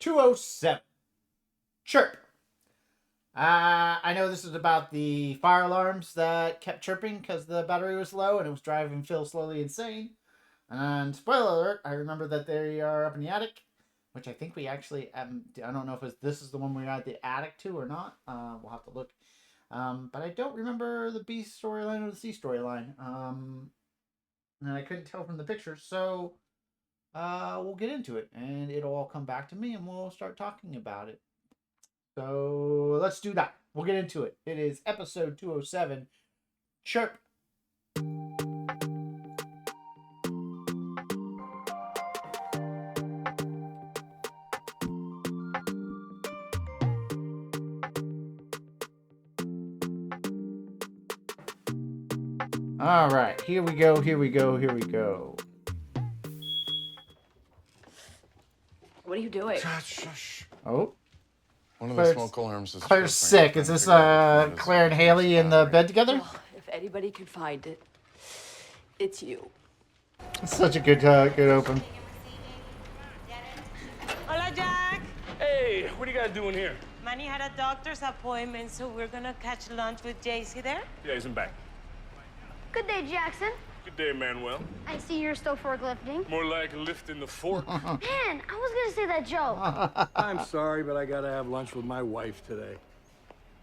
207. Chirp. I know this is about the fire alarms that kept chirping because the battery was low and it was driving Phil slowly insane. And spoiler alert, I remember that they are up in the attic, which I think we actually, I don't know if this is the one we got the attic to or not. We'll have to look. But I don't remember the B storyline or the C storyline. And I couldn't tell from the pictures, so we'll get into it, and it'll all come back to me, and we'll start talking about it. So let's do that. We'll get into it. It is episode 207. Chirp. All right, here we go. What are you doing? Shush. Oh. One of the smoke alarms is... Claire's sick. Is this Claire and Haley in the bed together? Well, if anybody can find it, it's you. It's such a good open. Hola, Jack. Hey, what are you guys doing here? Manny had a doctor's appointment, so we're gonna catch lunch with Jay. Is he there? Yeah, he's in back. Good day, Jackson. Good day, Manuel. I see you're still forklifting. More like lifting the fork. Man, I was gonna say that joke. I'm sorry, but I gotta have lunch with my wife today.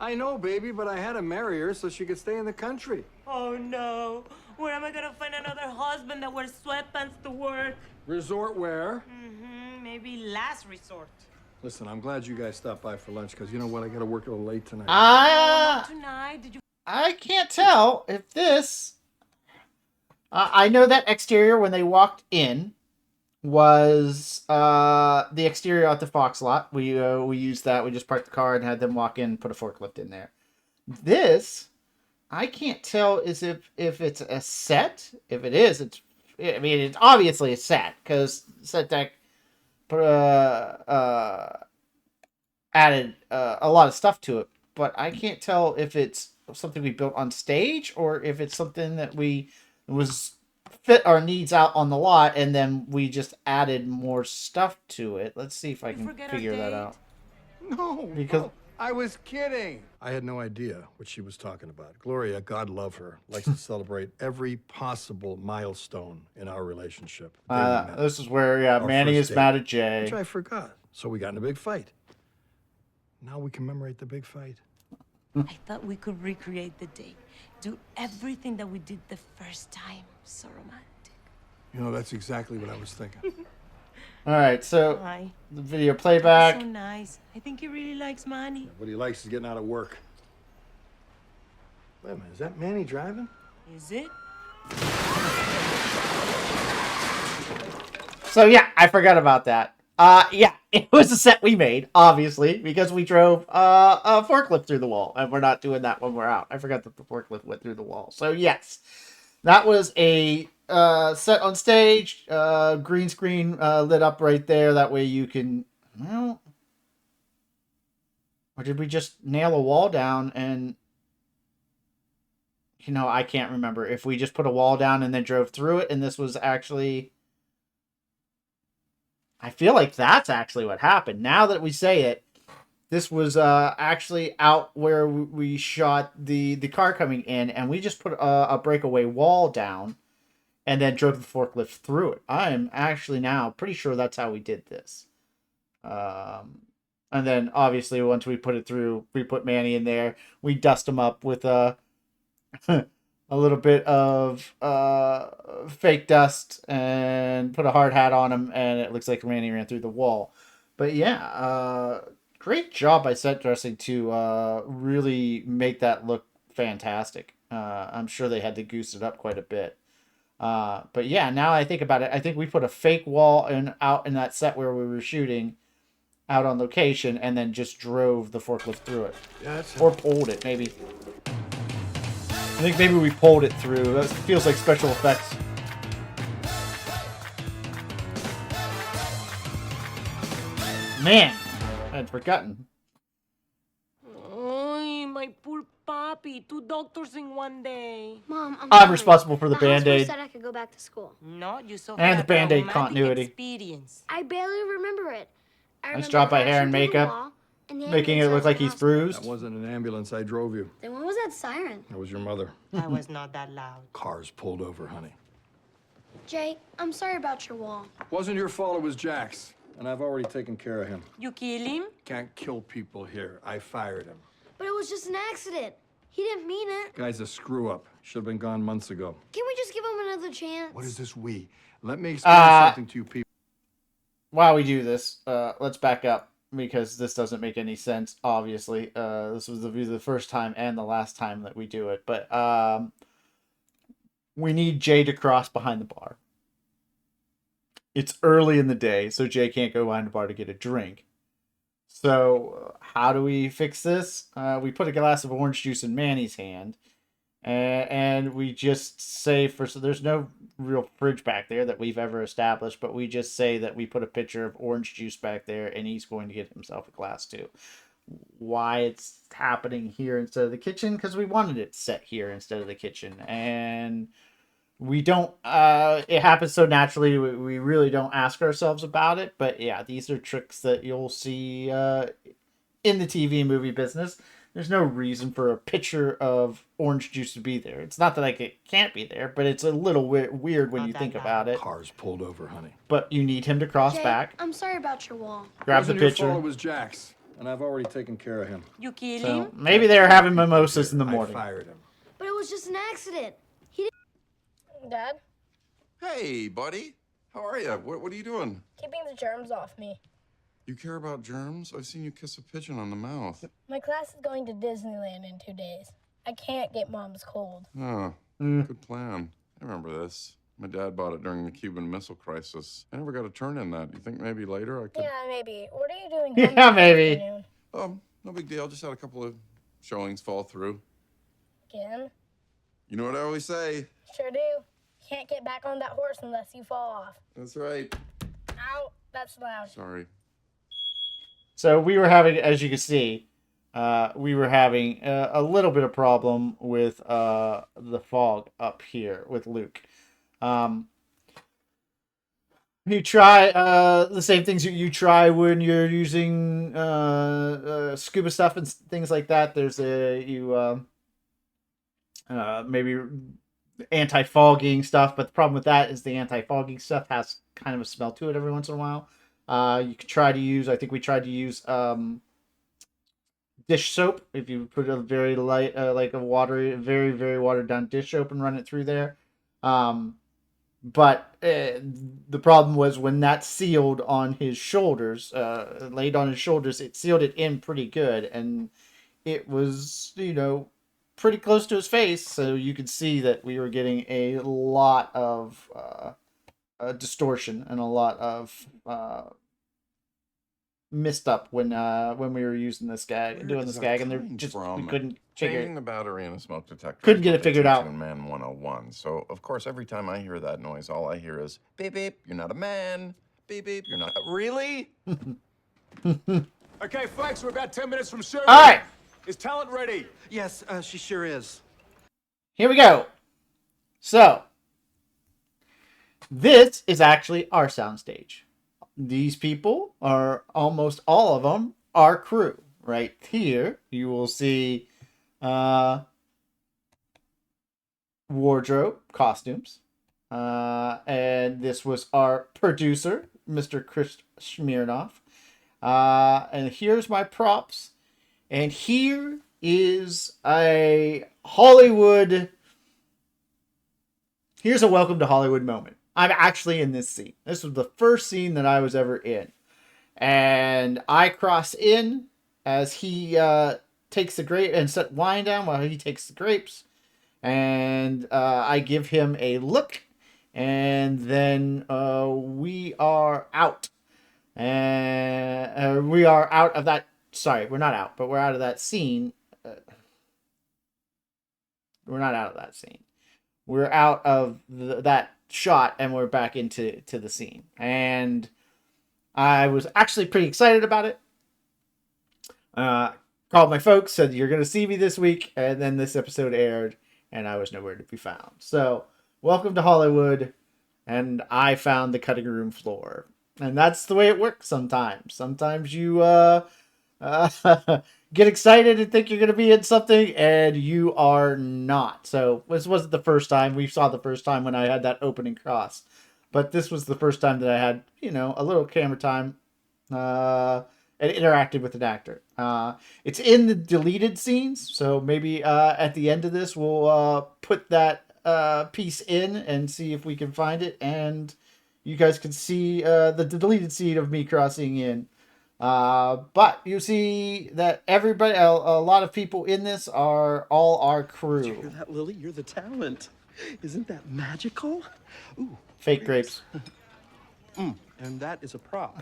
I know, baby, but I had to marry her so she could stay in the country. Oh, no. Where am I gonna find another husband that wears sweatpants to work? Resort wear. Maybe last resort. Listen, I'm glad you guys stopped by for lunch, because you know what? I gotta work a little late tonight. Tonight, did you... I can't tell if this... I know that exterior when they walked in was the exterior at the Fox lot. We used that. We just parked the car and had them walk in and put a forklift in there. This, I can't tell is if it's a set. If it is, it's obviously a set because set deck added a lot of stuff to it. But I can't tell if it's something we built on stage or if it's something that was fit our needs out on the lot and then we just added more stuff to it. Let's see if I can figure that out. No, Because I was kidding. I had no idea what she was talking about. Gloria, God love her, likes to celebrate every possible milestone in our relationship. this is where Our Manny first is mad at Which Jay. I forgot. So we got in a big fight. Now we commemorate the big fight. I thought we could recreate the day. Do everything that we did the first time. So romantic. You know, that's exactly what I was thinking. All right, so Hi. the video playback. So nice. I think he really likes Manny. What he likes is getting out of work. Wait a minute, is that Manny driving? Is it? So yeah, I forgot about that. Yeah, it was a set we made, obviously, because we drove a forklift through the wall, and we're not doing that when we're out. I forgot that the forklift went through the wall. So yes, that was a set on stage, green screen lit up right there. That way you can, well, or did we just nail a wall down and, you know, I can't remember if we just put a wall down and then drove through it, and this was actually... I feel like that's actually what happened. Now that we say it, this was actually out where we shot the car coming in, and we just put a breakaway wall down and then drove the forklift through it. I am actually now pretty sure that's how we did this. And then, obviously, once we put it through, we put Manny in there. We dust him up with a little bit of fake dust and put a hard hat on him, and it looks like Manny ran through the wall. But yeah, great job by set dressing to really make that look fantastic. I'm sure they had to goose it up quite a bit. But yeah, now I think about it, I think we put a fake wall out in that set where we were shooting out on location and then just drove the forklift through it. Yeah, or pulled it, maybe. I think maybe we pulled it through. That feels like special effects. Man, I'd forgotten. Oh, my poor puppy. 2 doctors in one day. Mom, I'm sorry. responsible for the hospital Band-Aid. said I could go back to school. No, you saw And the a Band-Aid romantic continuity. experience. I barely remember it. I Nice remember job by crashing hair and through the makeup, wall, and the making it ambulance look left like the he's hospital. bruised. That wasn't an ambulance. I drove you. Then what was that siren? That was your mother. I was not that loud. Cars pulled over, honey. Jay, I'm sorry about your wall. Wasn't your fault, it was Jack's. And I've already taken care of him. You kill him? Can't kill people here. I fired him. But it was just an accident. He didn't mean it. Guy's a screw up. Should have been gone months ago. Can we just give him another chance? What is this we? Let me explain something to you people. While we do this, let's back up because this doesn't make any sense. Obviously, this was the first time and the last time that we do it. But we need Jay to cross behind the bar. It's early in the day, so Jay can't go behind the bar to get a drink. So how do we fix this? We put a glass of orange juice in Manny's hand, and we just say so there's no real fridge back there that we've ever established, but we just say that we put a pitcher of orange juice back there, and he's going to get himself a glass too. Why it's happening here instead of the kitchen? Because we wanted it set here instead of the kitchen, and we don't it happens so naturally we really don't ask ourselves about it. But yeah, these are tricks that you'll see in the TV and movie business. There's no reason for a pitcher of orange juice to be there. It's not that like it can't be there, but it's a little weird when you think about it. Cars pulled over, honey. But you need him to cross Jay, back, I'm sorry about your wall. grab the Wasn't your pitcher. fault, it was Jack's. And I've already taken care of him. You kill So him? maybe they're having mimosas in the morning. I fired him. But it was just an accident. He didn't... Dad, Hey, buddy. How are you? What are you doing? keeping the germs off me. You care about germs? I've seen you kiss a pigeon on the mouth. My class is going to Disneyland in 2 days. I can't get Mom's cold. Oh, good plan. I remember this. My dad bought it during the Cuban Missile Crisis. I never got a turn in that. You think maybe later I could... Yeah, maybe. What are you doing? Yeah, home this maybe. afternoon? No big deal. Just had a couple of showings fall through. Again? You know what I always say? Sure do. Can't get back on that horse unless you fall off. That's right. Ow, that's loud. Sorry. So we were having, as you can see, we were having a little bit of problem with the fog up here with Luke. You try the same things you try when you're using scuba stuff and things like that. There's maybe anti-fogging stuff, but the problem with that is the anti-fogging stuff has kind of a smell to it every once in a while. You could try to use, I think we tried to use dish soap. If you put a very light, like a very, very watered down dish soap and run it through there. But the problem was when that sealed on his shoulders, laid on his shoulders, it sealed it in pretty good. And it was, pretty close to his face. So you could see that we were getting a lot of distortion and a lot of missed up when we were using this gag, Where doing is this that gag, and coming we from? couldn't figure Changing the battery in a smoke detector. Couldn't is get what it they figured teach out. you in Man 101. So, of course, every time I hear that noise, all I hear is beep beep. You're not a man. Beep beep. You're not. Really? Okay, Flex, we're about 10 minutes from service. All right, Is talent ready? Yes, she sure is. here we go. So this is actually our soundstage. These people are almost all of them our crew. Right here, you will see wardrobe, costumes. And this was our producer, Mr. Chris Smirnoff. And here's my props. And here is a Hollywood... Here's a welcome to Hollywood moment. I'm actually in this scene. This was the first scene that I was ever in. And I cross in as he takes the grape and set wine down while he takes the grapes. And I give him a look. And then we are out. And we are out of that. Sorry, we're not out, but we're out of that scene. We're not out of that scene. We're out of that shot and we're back into the scene. And I was actually pretty excited about it. Called my folks, said, "You're going to see me this week." And then this episode aired and I was nowhere to be found. So welcome to Hollywood. And I found the cutting room floor. And that's the way it works sometimes. Sometimes you get excited and think you're going to be in something, and you are not. So this wasn't the first time. We saw the first time when I had that opening cross. But this was the first time that I had, a little camera time and interacted with an actor. It's in the deleted scenes, so maybe at the end of this we'll put that piece in and see if we can find it, and you guys can see the deleted scene of me crossing in. But you see that everybody, a lot of people in this are all our crew. Did you hear that, Lily? You're the talent. Isn't that magical? Ooh, Fake grapes. and that is a prop.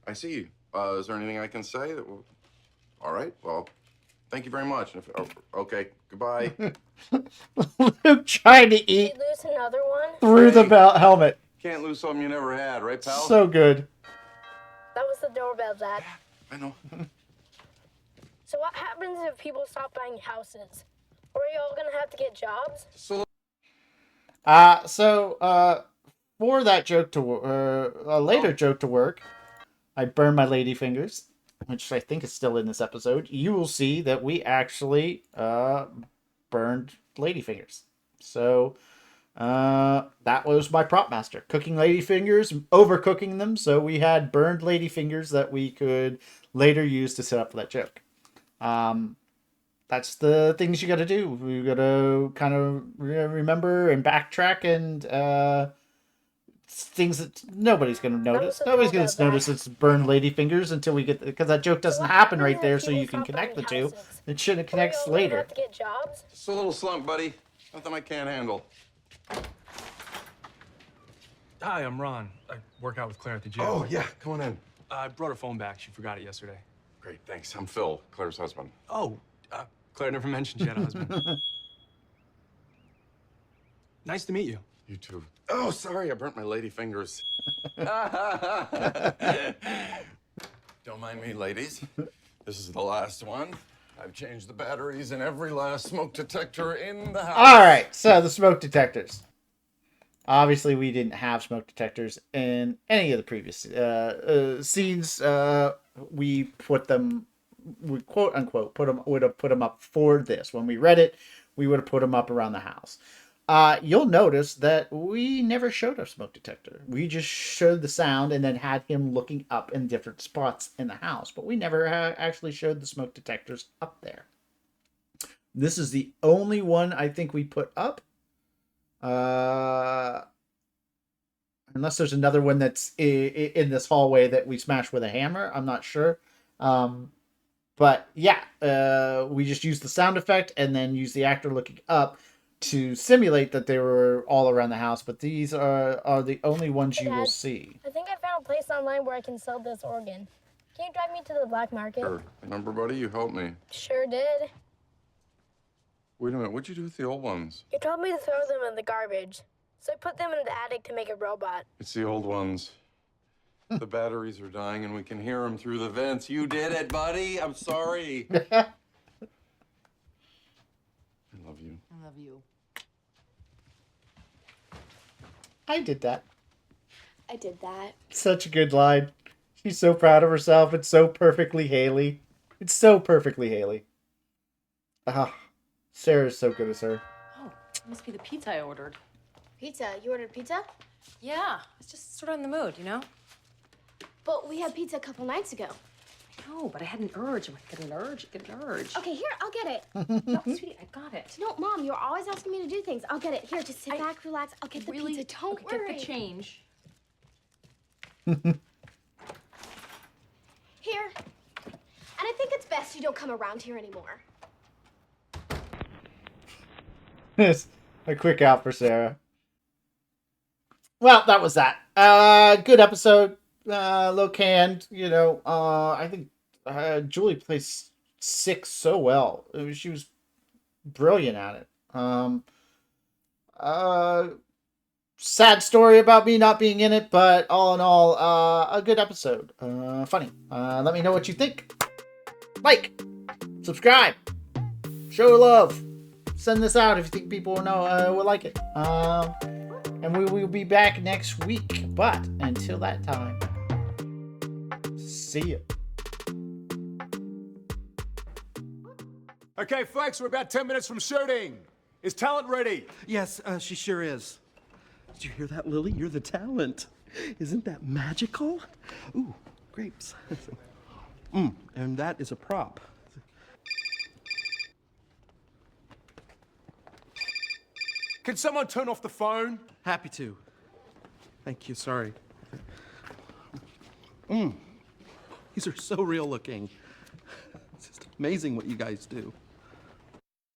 I see. Is there anything I can say? All right. Well, thank you very much. Okay. Goodbye. Luke trying to eat Did you lose another one? through the helmet. Can't lose something you never had, right, pal? So good. That was the doorbell, Dad. I know. So what happens if people stop buying houses? Are we all gonna have to get jobs? For that joke to a later joke to work, I burned my lady fingers, which I think is still in this episode. You will see that we actually burned lady fingers. So that was my prop master, cooking lady fingers, overcooking them. So we had burned lady fingers that we could later use to set up for that joke. That's the things you got to do. We got to kind of remember and backtrack and things that nobody's going to notice. Nobody's going to notice it's burned lady fingers until we get, because that joke doesn't happen right there, so you can connect the two. It shouldn't connect later. Have to get jobs? Just a little slump, buddy. Nothing I can't handle. Hi, I'm Ron. I work out with Claire at the gym. Oh, yeah. Come on in. I brought her phone back. She forgot it yesterday. Great. Thanks. I'm Phil, Claire's husband. Oh, Claire never mentioned she had a husband. Nice to meet you. You too. Oh, sorry. I burnt my lady fingers. Don't mind me, ladies. This is the last one. I've changed the batteries in every last smoke detector in the house. All right, so the smoke detectors. Obviously, we didn't have smoke detectors in any of the previous scenes. We put them, we quote unquote, would have put them up for this. When we read it, we would have put them up around the house. You'll notice that we never showed a smoke detector. We just showed the sound and then had him looking up in different spots in the house. But we never actually showed the smoke detectors up there. This is the only one I think we put up. Unless there's another one that's in this hallway that we smashed with a hammer. I'm not sure. But yeah, we just used the sound effect and then used the actor looking up to simulate that they were all around the house, but these are the only ones you will see. I think I found a place online where I can sell this organ. Can you drive me to the black market? Sure. Remember, buddy, you helped me. Sure did. Wait a minute. What'd you do with the old ones? You told me to throw them in the garbage, so I put them in the attic to make a robot. It's the old ones. The batteries are dying and we can hear them through the vents. You did it, buddy. I'm sorry. I love you. I love you. I did that. I did that. Such a good line. She's so proud of herself. It's so perfectly Haley. It's so perfectly Haley. Sarah's so good as her. Oh, it must be the pizza I ordered. Pizza? You ordered pizza? Yeah, it's just sort of in the mood, you know? But we had pizza a couple nights ago. No, but I had an urge. I'm like, get an urge. Okay, here, I'll get it. No, sweetie, I got it. No, Mom, you're always asking me to do things. I'll get it. Here, just sit back, relax. I'll get the pizza. Don't worry. Get the change. Here. And I think it's best you don't come around here anymore. A quick out for Sarah. Well, that was that. Good episode. Low canned, I think Julie plays Six so well. She was brilliant at it. Sad story about me not being in it, but all in all, a good episode. Funny. Let me know what you think. Like, subscribe, show love, send this out if you think people will like it. And we will be back next week. But until that time, see you. Okay, Flex, we're about 10 minutes from shooting. Is talent ready? Yes, she sure is. Did you hear that, Lily? You're the talent. Isn't that magical? Ooh, grapes. And that is a prop. Can someone turn off the phone? Happy to. Thank you, sorry. These are so real looking. It's just amazing what you guys do.